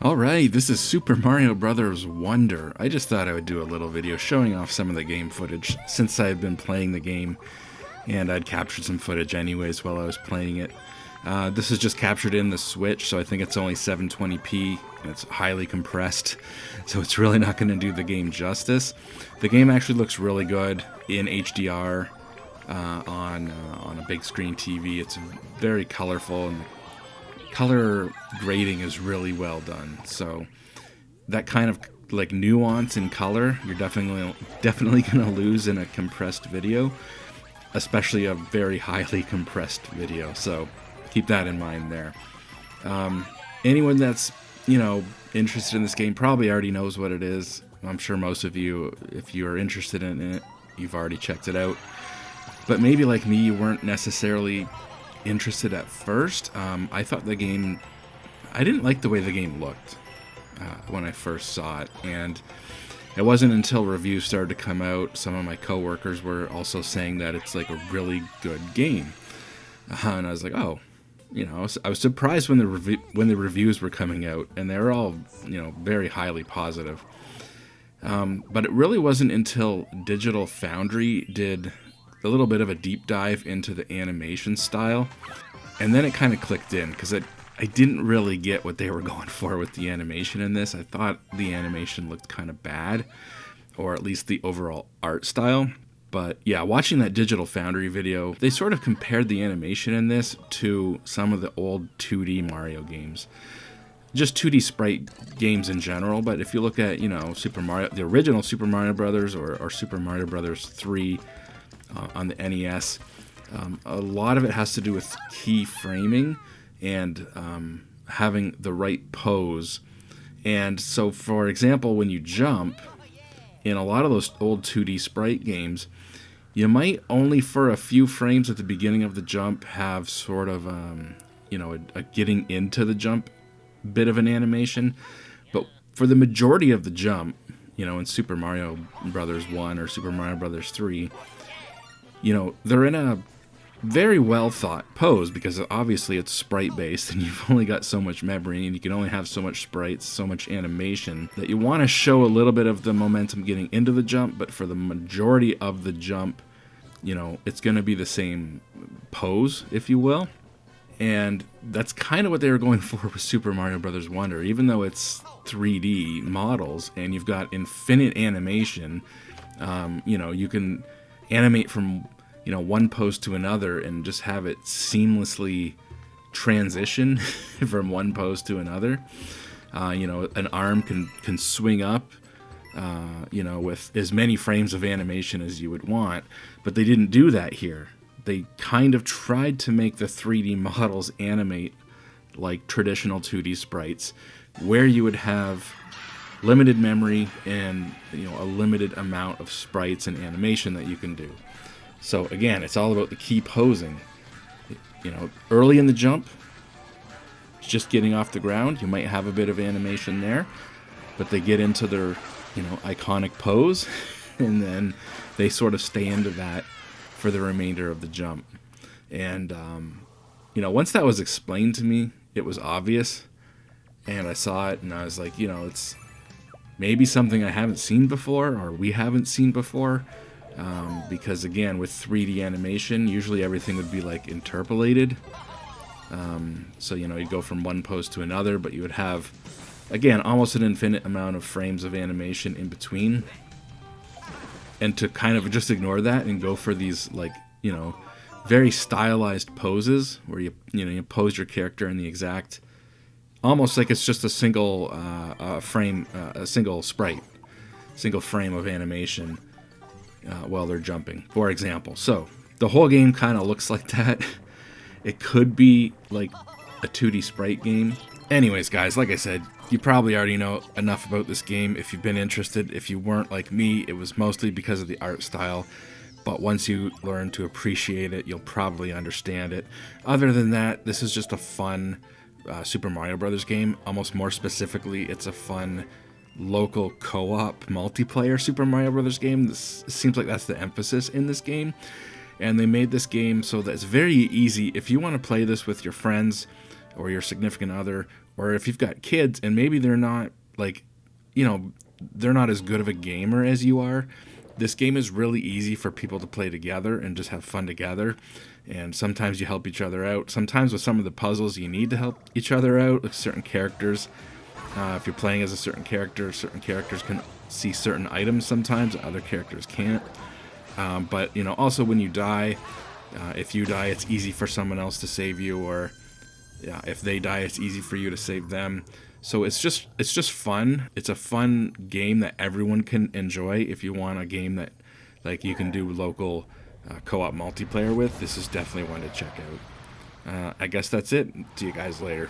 Alright, this is Super Mario Bros. Wonder. I just thought I would do a little video showing off some of the game footage since I've been playing the game, and I'd captured some footage anyways while I was playing it. This is just captured in the Switch, so I think it's only 720p, and it's highly compressed, so it's really not going to do the game justice. The game actually looks really good in HDR on a big screen TV. It's very colorful, and color grading is really well done. So that kind of like nuance in color, you're definitely gonna lose in a compressed video, especially a very highly compressed video. So keep that in mind there. Anyone that's interested in this game probably already knows what it is. I'm sure most of you, if you are interested in it, you've already checked it out. But maybe like me, you weren't necessarily interested at first. I thought the game, I didn't like the way the game looked when I first saw it, and it wasn't until reviews started to come out, some of my coworkers were also saying that it's like a really good game, and I was like, oh, I was surprised when the reviews were coming out, and they were all very highly positive. But it really wasn't until Digital Foundry did a little bit of a deep dive into the animation style, and then it kind of clicked in, because I didn't really get what they were going for with the animation in this. I thought the animation looked kind of bad, or at least the overall art style. But yeah, watching that Digital Foundry video, they sort of compared the animation in this to some of the old 2D Mario games. Just 2D sprite games in general, but if you look at, Super Mario, the original Super Mario Brothers or Super Mario Brothers 3, on the NES, a lot of it has to do with keyframing and having the right pose. And so, for example, when you jump, in a lot of those old 2D sprite games, you might only for a few frames at the beginning of the jump have sort of, a getting into the jump bit of an animation. But for the majority of the jump, in Super Mario Brothers 1 or Super Mario Brothers 3, they're in a very well thought pose, because obviously it's sprite based and you've only got so much memory and you can only have so much sprites, so much animation, that you want to show a little bit of the momentum getting into the jump, but for the majority of the jump, it's going to be the same pose, if you will. And that's kind of what they were going for with Super Mario Bros. Wonder. Even though it's 3D models and you've got infinite animation, you can animate from one pose to another and just have it seamlessly transition from one pose to another. An arm can swing up with as many frames of animation as you would want, but they didn't do that here. They kind of tried to make the 3D models animate like traditional 2D sprites, where you would have limited memory and a limited amount of sprites and animation that you can do. So again, it's all about the key posing. Early in the jump, just getting off the ground, you might have a bit of animation there, but they get into their iconic pose, and then they sort of stay into that for the remainder of the jump. And once that was explained to me, it was obvious, and I saw it and I was like, it's maybe something I haven't seen before, or we haven't seen before, because again, with 3D animation, usually everything would be like interpolated. So you'd go from one pose to another, but you would have, again, almost an infinite amount of frames of animation in between. And to kind of just ignore that and go for these very stylized poses where you pose your character in the exact, almost like it's just a single frame, a single sprite, single frame of animation while they're jumping, for example. So the whole game kind of looks like that. It could be like a 2D sprite game. Anyways, guys, like I said, you probably already know enough about this game if you've been interested. If you weren't like me, it was mostly because of the art style. But once you learn to appreciate it, you'll probably understand it. Other than that, this is just a fun Super Mario Brothers game. Almost more specifically, it's a fun local co-op multiplayer Super Mario Brothers game. This seems like that's the emphasis in this game. And they made this game so that it's very easy if you want to play this with your friends or your significant other, or if you've got kids and maybe they're not like, they're not as good of a gamer as you are, this game is really easy for people to play together and just have fun together. And sometimes you help each other out. Sometimes with some of the puzzles, you need to help each other out with certain characters. If you're playing as a certain characters can see certain items sometimes, other characters can't. But also when you die, if you die, it's easy for someone else to save you, or if they die, it's easy for you to save them. So it's just fun. It's a fun game that everyone can enjoy. If you want a game that like you can do local co-op multiplayer with, this is definitely one to check out. I guess that's it. See you guys later.